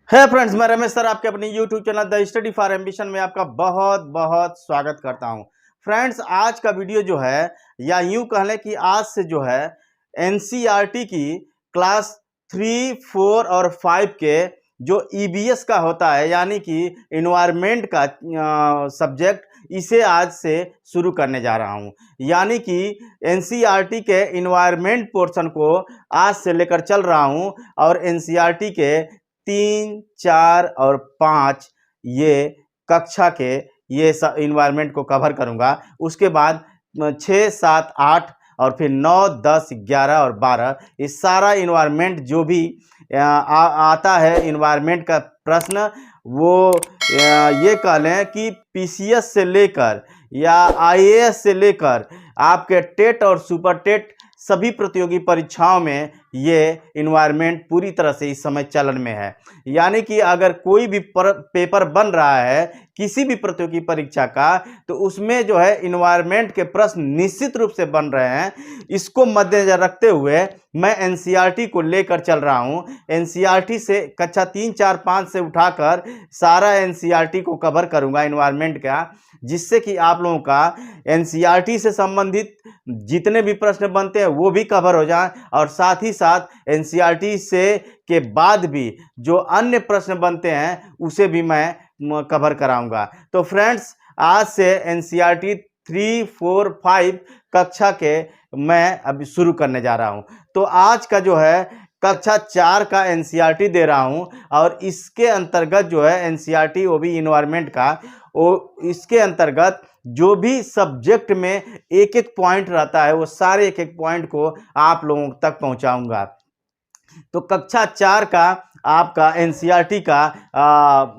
है फ्रेंड्स, मैं रमेश सर आपके अपनी YouTube channel the study for ambition में आपका बहुत बहुत स्वागत करता हूं। फ्रेंड्स, आज का वीडियो जो है या यूं कह लें कि आज से जो है एनसीईआरटी की क्लास 3, 4 और 5 के जो ईबीएस का होता है यानी कि इन्वायरमेंट का सब्जेक्ट, इसे आज से शुरू करने जा रहा हूं। यानी कि एनसीईआरटी के इन्वायरमेंट पोर्शन को आज से लेकर चल रहा हूं और एनसीईआरटी के 3, 4 और 5 ये कक्षा के ये सब इन्वायरमेंट को कवर करूंगा। उसके बाद 6, 7, 8 और फिर 9, 10, 11 और 12 इस सारा इन्वायरमेंट जो भी आता है इन्वायरमेंट का प्रश्न, वो ये कह लें कि पीसीएस से लेकर या आईएएस से लेकर आपके टेट और सुपर टेट सभी प्रतियोगी परीक्षाओं में ये इन्वायरमेंट पूरी तरह से इस समय चलन में है। यानी कि अगर कोई भी पेपर बन रहा है किसी भी प्रतियोगी परीक्षा का, तो उसमें जो है इन्वायरमेंट के प्रश्न निश्चित रूप से बन रहे हैं। इसको मद्देनजर रखते हुए मैं एनसीईआरटी को लेकर चल रहा हूं। एनसीईआरटी से कक्षा 3, 4, 5 से उठाकर सारा एनसीईआरटी को कवर करूंगा इन्वायरमेंट का, जिससे कि आप लोगों का एनसीईआरटी से संबंधित जितने भी प्रश्न बनते हैं वो भी कवर हो जाएं और साथ ही साथ एनसीईआरटी से के बाद भी जो अन्य प्रश्न बनते हैं उसे भी मैं कवर कराऊंगा। तो फ्रेंड्स, आज से एनसीईआरटी 3, 4, 5 कक्षा के मैं अभी शुरू करने जा रहा हूं। तो आज का जो है कक्षा 4 का एनसीईआरटी दे रहा हूं और इसके अंतर्गत जो है एनसीईआरटी वो भी इन्वायरमेंट का, वो इसके अंतर्गत जो भी सब्जेक्ट में एक एक पॉइंट रहता है वो सारे एक एक पॉइंट को आप लोगों तक पहुंचाऊंगा। तो कक्षा 4 का आपका एनसीईआरटी का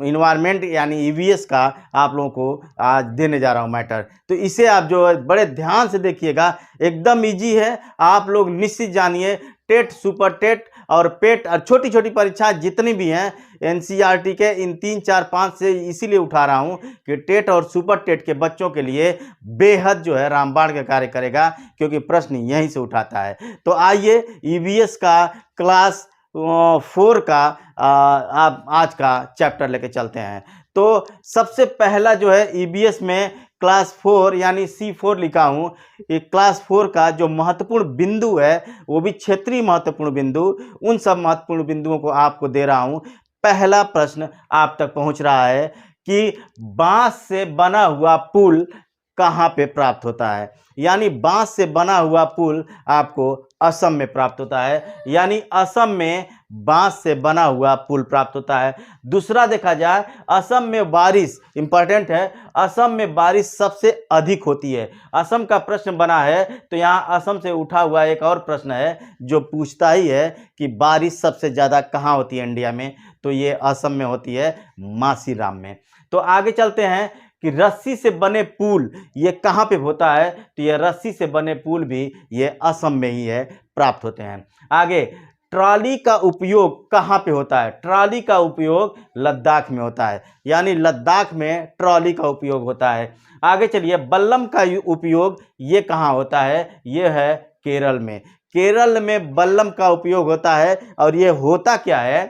इन्वायरमेंट यानी ईवीएस का आप लोगों को आज देने जा रहा हूं मैटर। तो इसे आप जो बड़े ध्यान से देखिएगा, एकदम इजी है। आप लोग निश्चित जानिए, टेट, सुपर टेट और पेट और छोटी छोटी परीक्षाएं जितनी भी हैं एनसीईआरटी के इन 3, 4, 5 से इसीलिए उठा रहा हूं कि टेट और सुपर टेट के बच्चों के लिए बेहद जो है रामबाण का कार्य करेगा, क्योंकि प्रश्न यहीं से उठाता है। तो आइए ईवीएस का क्लास 4 का आप आज का चैप्टर लेके चलते हैं। तो सबसे पहला जो है ईबीएस में क्लास 4 यानी C4 लिखा हूं। ये क्लास 4 का जो महत्वपूर्ण बिंदु है वो भी क्षेत्रीय महत्वपूर्ण बिंदु, उन सब महत्वपूर्ण बिंदुओं को आपको दे रहा हूं। पहला प्रश्न आप तक पहुंच रहा है कि बांस से बना हुआ पुल कहां पे प्राप्त होता है। यानी बांस से बना हुआ पुल आपको असम में प्राप्त होता है, यानी असम में बांस से बना हुआ पुल प्राप्त होता है। दूसरा देखा जाए, असम में बारिश इंपॉर्टेंट है, असम में बारिश सबसे अधिक होती है। असम का प्रश्न बना है तो यहाँ असम से उठा हुआ एक और प्रश्न है जो पूछता ही है कि बारिश सबसे ज़्यादा कहाँ होती है इंडिया में, तो ये असम में होती है, मासीराम में। तो आगे चलते हैं कि रस्सी से बने पुल ये कहाँ पे होता है, तो ये रस्सी से बने पुल भी ये असम में ही है, प्राप्त होते हैं। आगे, ट्रॉली का उपयोग कहाँ पे होता है? ट्रॉली का उपयोग लद्दाख में होता है, यानी लद्दाख में ट्रॉली का उपयोग होता है। आगे चलिए, बल्लम का उपयोग ये कहाँ होता है? ये है केरल में। केरल में बल्लम का उपयोग होता है और ये होता क्या है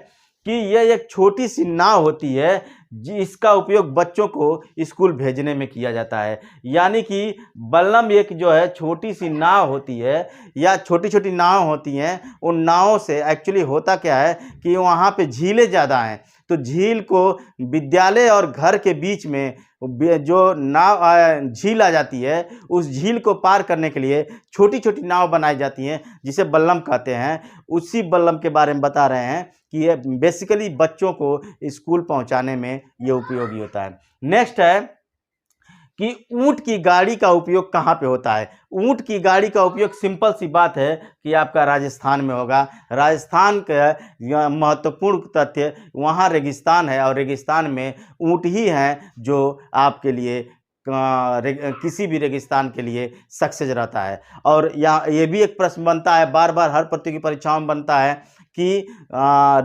कि यह एक छोटी सी नाव होती है जिसका उपयोग बच्चों को स्कूल भेजने में किया जाता है। यानी कि बल्लम एक जो है छोटी सी नाव होती है या छोटी छोटी नाव होती हैं। उन नावों से एक्चुअली होता क्या है कि वहाँ पे झीलें ज़्यादा हैं, तो झील को विद्यालय और घर के बीच में जो नाव झील आ जाती है, उस झील को पार करने के लिए छोटी छोटी नाव बनाई जाती हैं जिसे बल्लम कहते हैं। उसी बल्लम के बारे में बता रहे हैं कि ये बेसिकली बच्चों को स्कूल पहुंचाने में ये उपयोगी होता है। नेक्स्ट है कि ऊंट की गाड़ी का उपयोग कहाँ पे होता है? ऊंट की गाड़ी का उपयोग सिंपल सी बात है कि आपका राजस्थान में होगा। राजस्थान का महत्वपूर्ण तथ्य, वहाँ रेगिस्तान है और रेगिस्तान में ऊंट ही हैं जो आपके लिए किसी भी रेगिस्तान के लिए सक्सेस रहता है। और यहाँ ये भी एक प्रश्न बनता है, बार बार हर प्रतियोगी परीक्षाओं में बनता है कि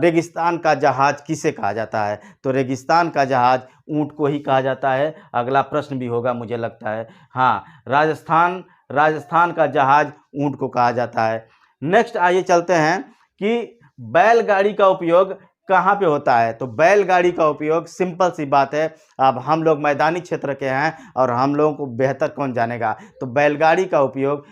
रेगिस्तान का जहाज किसे कहा जाता है? तो रेगिस्तान का जहाज ऊंट को ही कहा जाता है। अगला प्रश्न भी होगा मुझे लगता है, हाँ, राजस्थान का जहाज ऊंट को कहा जाता है। नेक्स्ट आइए चलते हैं कि बैलगाड़ी का उपयोग कहाँ पे होता है? तो बैलगाड़ी का उपयोग, सिंपल सी बात है। अब हम लोग मैदानी क्षेत्र के हैं और हम लोगों को बेहतर कौन जानेगा, तो बैलगाड़ी का उपयोग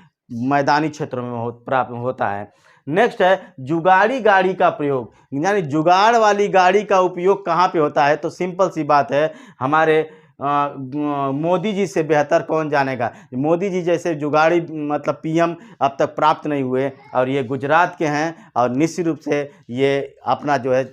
मैदानी क्षेत्रों में प्राप्त होता है। नेक्स्ट है जुगाड़ी गाड़ी का प्रयोग, यानी जुगाड़ वाली गाड़ी का उपयोग कहाँ पे होता है? तो सिंपल सी बात है, हमारे मोदी जी से बेहतर कौन जानेगा। मोदी जी जैसे जुगाड़ी मतलब पीएम अब तक प्राप्त नहीं हुए, और ये गुजरात के हैं और निश्चित रूप से ये अपना जो है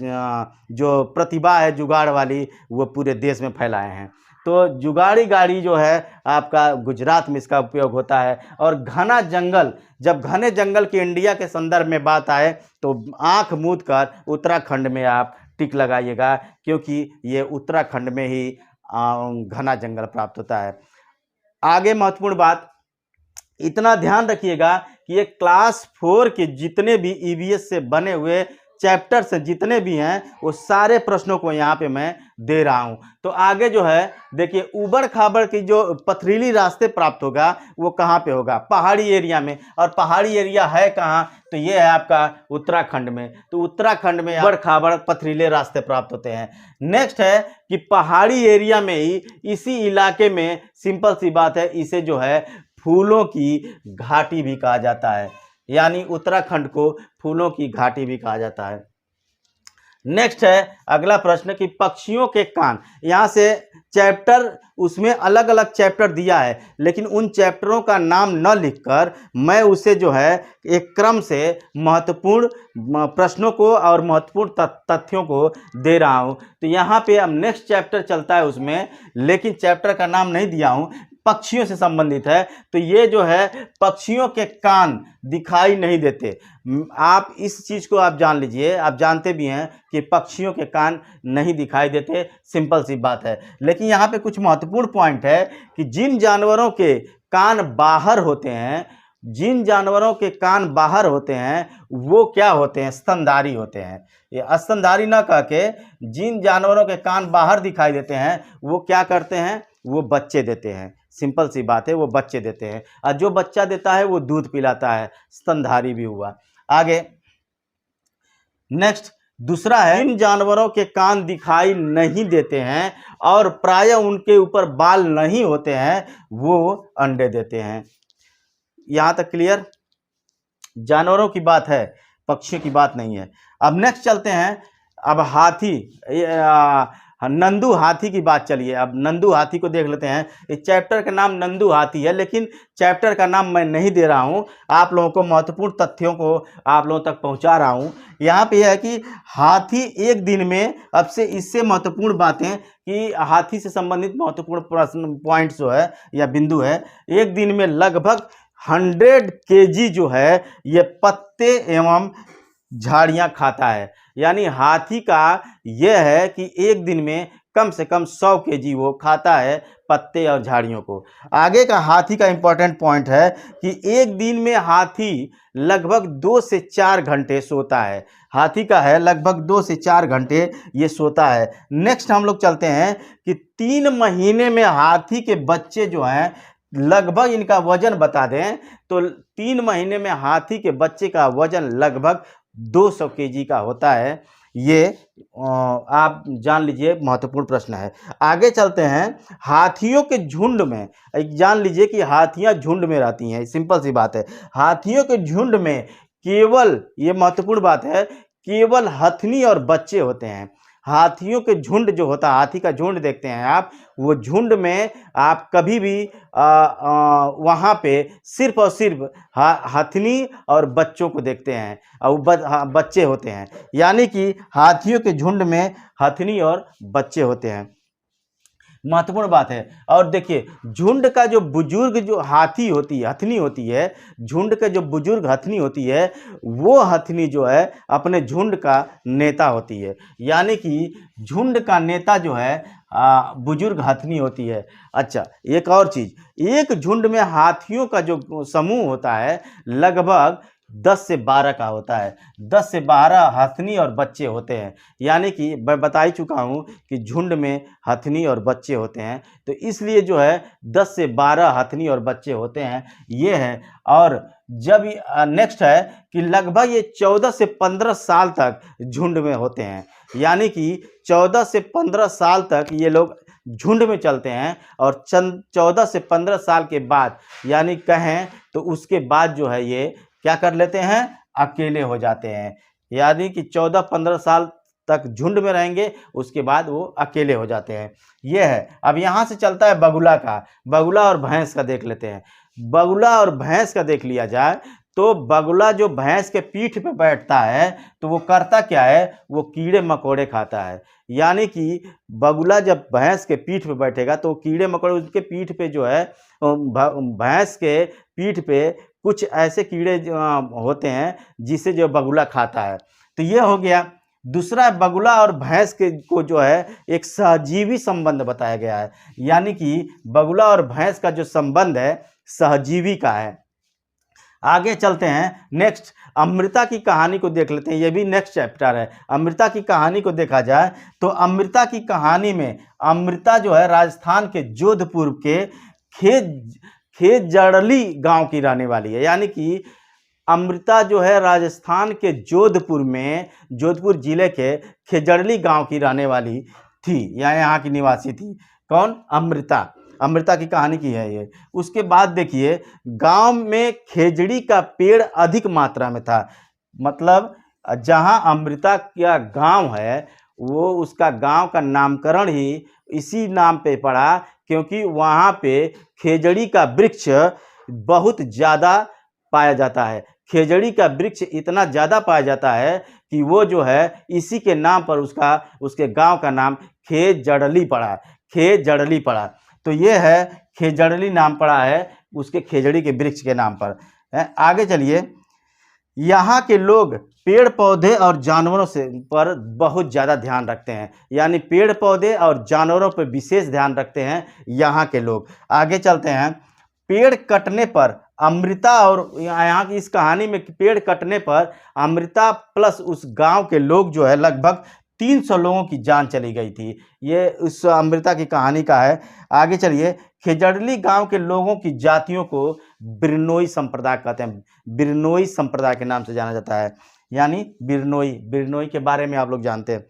जो प्रतिभा है जुगाड़ वाली वो पूरे देश में फैलाए हैं। तो जुगाड़ी गाड़ी जो है आपका गुजरात में इसका उपयोग होता है। और घना जंगल, जब घने जंगल की इंडिया के संदर्भ में बात आए तो आंख मूंद कर उत्तराखंड में आप टिक लगाइएगा, क्योंकि ये उत्तराखंड में ही घना जंगल प्राप्त होता है। आगे महत्वपूर्ण बात, इतना ध्यान रखिएगा कि ये क्लास 4 के जितने भी ईवीएस से बने हुए चैप्टर्स जितने भी हैं वो सारे प्रश्नों को यहाँ पे मैं दे रहा हूँ। तो आगे जो है देखिए, उबड़ खाबड़ की जो पथरीली रास्ते प्राप्त होगा वो कहाँ पे होगा? पहाड़ी एरिया में। और पहाड़ी एरिया है कहाँ? तो ये है आपका उत्तराखंड में। तो उत्तराखंड में उबड़ खाबड़ पथरीले रास्ते प्राप्त होते हैं। नेक्स्ट है कि पहाड़ी एरिया में ही, इसी इलाके में, सिंपल सी बात है, इसे जो है फूलों की घाटी भी कहा जाता है, यानी उत्तराखंड को फूलों की घाटी भी कहा जाता है। नेक्स्ट है अगला प्रश्न कि पक्षियों के कान, यहाँ से चैप्टर, उसमें अलग अलग चैप्टर दिया है, लेकिन उन चैप्टरों का नाम न लिखकर मैं उसे जो है एक क्रम से महत्वपूर्ण प्रश्नों को और महत्वपूर्ण तथ्यों को दे रहा हूँ। तो यहाँ पे अब नेक्स्ट चैप्टर चलता है उसमें, लेकिन चैप्टर का नाम नहीं दिया हूँ, पक्षियों से संबंधित है। तो ये जो है पक्षियों के कान दिखाई नहीं देते। आप इस चीज़ को आप जान लीजिए, आप जानते भी हैं कि पक्षियों के कान नहीं दिखाई देते, सिंपल सी बात है। लेकिन यहाँ पे कुछ महत्वपूर्ण पॉइंट है कि जिन जानवरों के कान बाहर होते हैं, जिन जानवरों के कान बाहर होते हैं वो क्या होते हैं? स्तनधारी होते हैं। ये स्तनधारी ना कह के जिन जानवरों के कान बाहर दिखाई देते हैं वो क्या करते हैं? वो बच्चे देते हैं। सिंपल सी बात है, वो बच्चे देते हैं, और जो बच्चा देता है वो दूध पिलाता है, स्तनधारी भी हुआ। आगे नेक्स्ट दूसरा है, इन जानवरों के कान दिखाई नहीं देते हैं और प्रायः उनके ऊपर बाल नहीं होते हैं, वो अंडे देते हैं। यहाँ तक क्लियर? जानवरों की बात है, पक्षियों की बात नहीं है। अब नेक्स्ट चलते हैं, अब हाथी, नंदू हाथी की बात चलिए। अब नंदू हाथी को देख लेते हैं। इस चैप्टर का नाम नंदू हाथी है, लेकिन चैप्टर का नाम मैं नहीं दे रहा हूं, आप लोगों को महत्वपूर्ण तथ्यों को आप लोगों तक पहुंचा रहा हूं। यहाँ पे यह है कि हाथी एक दिन में, अब से इससे महत्वपूर्ण बातें कि हाथी से संबंधित महत्वपूर्ण प्रश्न पॉइंट जो है या बिंदु है, एक दिन में लगभग 100 kg जो है ये पत्ते एवं झाड़ियाँ खाता है। यानी हाथी का यह है कि एक दिन में कम से कम 100 kg वो खाता है पत्ते और झाड़ियों को। आगे का हाथी का इम्पोर्टेंट पॉइंट है कि एक दिन में हाथी लगभग 2 से 4 घंटे सोता है। हाथी का है लगभग 2 से 4 घंटे ये सोता है। नेक्स्ट हम लोग चलते हैं कि 3 महीने में हाथी के बच्चे जो हैं, लगभग इनका वजन बता दें तो 3 महीने में हाथी के बच्चे का वजन लगभग 200 kg का होता है। ये आप जान लीजिए, महत्वपूर्ण प्रश्न है। आगे चलते हैं, हाथियों के झुंड में, जान लीजिए कि हाथियां झुंड में रहती हैं, सिंपल सी बात है। हाथियों के झुंड में केवल, ये महत्वपूर्ण बात है, केवल हथनी और बच्चे होते हैं। हाथियों के झुंड जो होता है, हाथी का झुंड देखते हैं आप, वो झुंड में आप कभी भी वहाँ पे सिर्फ और सिर्फ हथनी और बच्चों को देखते हैं, और बच्चे होते हैं। यानी कि हाथियों के झुंड में हथनी और बच्चे होते हैं, महत्वपूर्ण बात है। और देखिए, झुंड का जो बुजुर्ग जो हाथी होती है, हथनी होती है, झुंड का जो बुजुर्ग हथनी होती है, वो हथनी जो है अपने झुंड का नेता होती है। यानी कि झुंड का नेता जो है बुजुर्ग हथनी होती है। अच्छा, एक और चीज़, एक झुंड में हाथियों का जो समूह होता है लगभग 10 से 12 का होता है। 10 से 12 हथनी और बच्चे होते हैं। यानी कि मैं बता ही चुका हूँ कि झुंड में हथनी और बच्चे होते हैं, तो इसलिए जो है 10 से 12 हथनी और बच्चे होते हैं, ये है। और जब नेक्स्ट है कि लगभग ये 14 से 15 साल तक झुंड में होते हैं। यानी कि 14 से 15 साल तक ये लोग झुंड में चलते हैं और 14 से 15 साल के बाद यानी कहें तो उसके बाद जो है ये क्या कर लेते हैं, अकेले हो जाते हैं। यानी कि 14-15 साल तक झुंड में रहेंगे, उसके बाद वो अकेले हो जाते हैं। ये है। अब यहाँ से चलता है बगुला का। बगुला और भैंस का देख लेते हैं। बगुला और भैंस का देख लिया जाए तो बगुला जो भैंस के पीठ पे बैठता है तो वो करता क्या है, वो कीड़े मकोड़े खाता है। यानी कि बगुला जब भैंस के पीठ पे बैठेगा तो कीड़े मकोड़े उसके पीठ पे जो है, भैंस के पीठ पे कुछ ऐसे कीड़े होते हैं जिसे जो बगुला खाता है। तो ये हो गया। दूसरा, बगुला और भैंस के को जो है एक सहजीवी संबंध बताया गया है। यानी कि बगुला और भैंस का जो संबंध है सहजीवी का है। आगे चलते हैं। नेक्स्ट अमृता की कहानी को देख लेते हैं। ये भी नेक्स्ट चैप्टर है। अमृता की कहानी को देखा जाए तो अमृता की कहानी में अमृता जो है राजस्थान के जोधपुर के खेजड़ली गांव की रहने वाली है। यानी कि अमृता जो है राजस्थान के जोधपुर में, जोधपुर जिले के खेजड़ली गांव की रहने वाली थी या यहाँ की निवासी थी। कौन? अमृता। अमृता की कहानी की है ये। उसके बाद देखिए, गांव में खेजड़ी का पेड़ अधिक मात्रा में था। मतलब जहां अमृता का गांव है वो उसका गांव का नामकरण ही इसी नाम पे पड़ा क्योंकि वहां पे खेजड़ी का वृक्ष बहुत ज़्यादा पाया जाता है। खेजड़ी का वृक्ष इतना ज़्यादा पाया जाता है कि वो जो है इसी के नाम पर उसके गांव का नाम खेजड़ली पड़ा। खेजड़ली पड़ा। तो ये है, खेजड़ली नाम पड़ा है उसके खेजड़ी के वृक्ष के नाम पर। आगे चलिए। यहाँ के लोग पेड़ पौधे और जानवरों से पर बहुत ज़्यादा ध्यान रखते हैं। यानी पेड़ पौधे और जानवरों पर विशेष ध्यान रखते हैं यहाँ के लोग। आगे चलते हैं। पेड़ कटने पर अमृता और यहाँ की इस कहानी में पेड़ कटने पर अमृता प्लस उस गांव के लोग जो है लगभग 300 लोगों की जान चली गई थी। ये उस अमृता की कहानी का है। आगे चलिए। खेजड़ली गांव के लोगों की जातियों को बिरनोई संप्रदाय कहते हैं। बिरनोई संप्रदाय के नाम से जाना जाता है। यानी बिरनोई के बारे में आप लोग जानते हैं।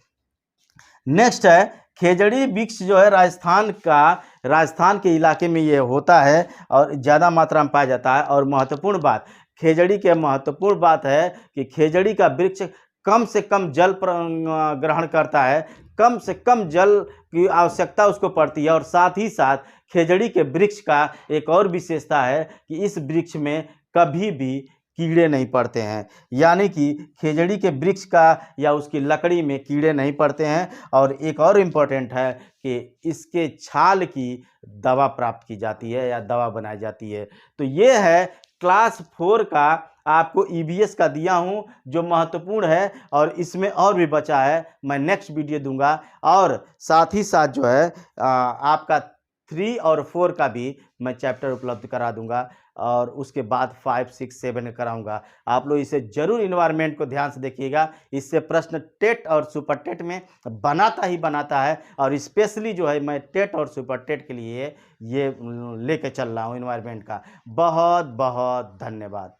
नेक्स्ट है, खेजड़ी वृक्ष जो है राजस्थान के इलाके में ये होता है और ज़्यादा मात्रा में पाया जाता है। और महत्वपूर्ण बात, खेजड़ी के महत्वपूर्ण बात है कि खेजड़ी का वृक्ष कम से कम जल ग्रहण करता है। कम से कम जल की आवश्यकता उसको पड़ती है। और साथ ही साथ खेजड़ी के वृक्ष का एक और विशेषता है कि इस वृक्ष में कभी भी कीड़े नहीं पड़ते हैं। यानी कि खेजड़ी के वृक्ष का या उसकी लकड़ी में कीड़े नहीं पड़ते हैं। और एक और इम्पोर्टेंट है कि इसके छाल की दवा प्राप्त की जाती है या दवा बनाई जाती है। तो ये है क्लास 4 का आपको ईवीएस का दिया हूं जो महत्वपूर्ण है। और इसमें और भी बचा है, मैं नेक्स्ट वीडियो दूंगा। और साथ ही साथ जो है आपका 3 और 4 का भी मैं चैप्टर उपलब्ध करा दूंगा। और उसके बाद 5, 6, 7 कराऊंगा। आप लोग इसे जरूर इन्वायरमेंट को ध्यान से देखिएगा। इससे प्रश्न टेट और सुपर टेट में बनाता है। और स्पेशली जो है मैं टेट और सुपर टेट के लिए ये लेके चल रहा हूँ इन्वायरमेंट का। बहुत बहुत धन्यवाद।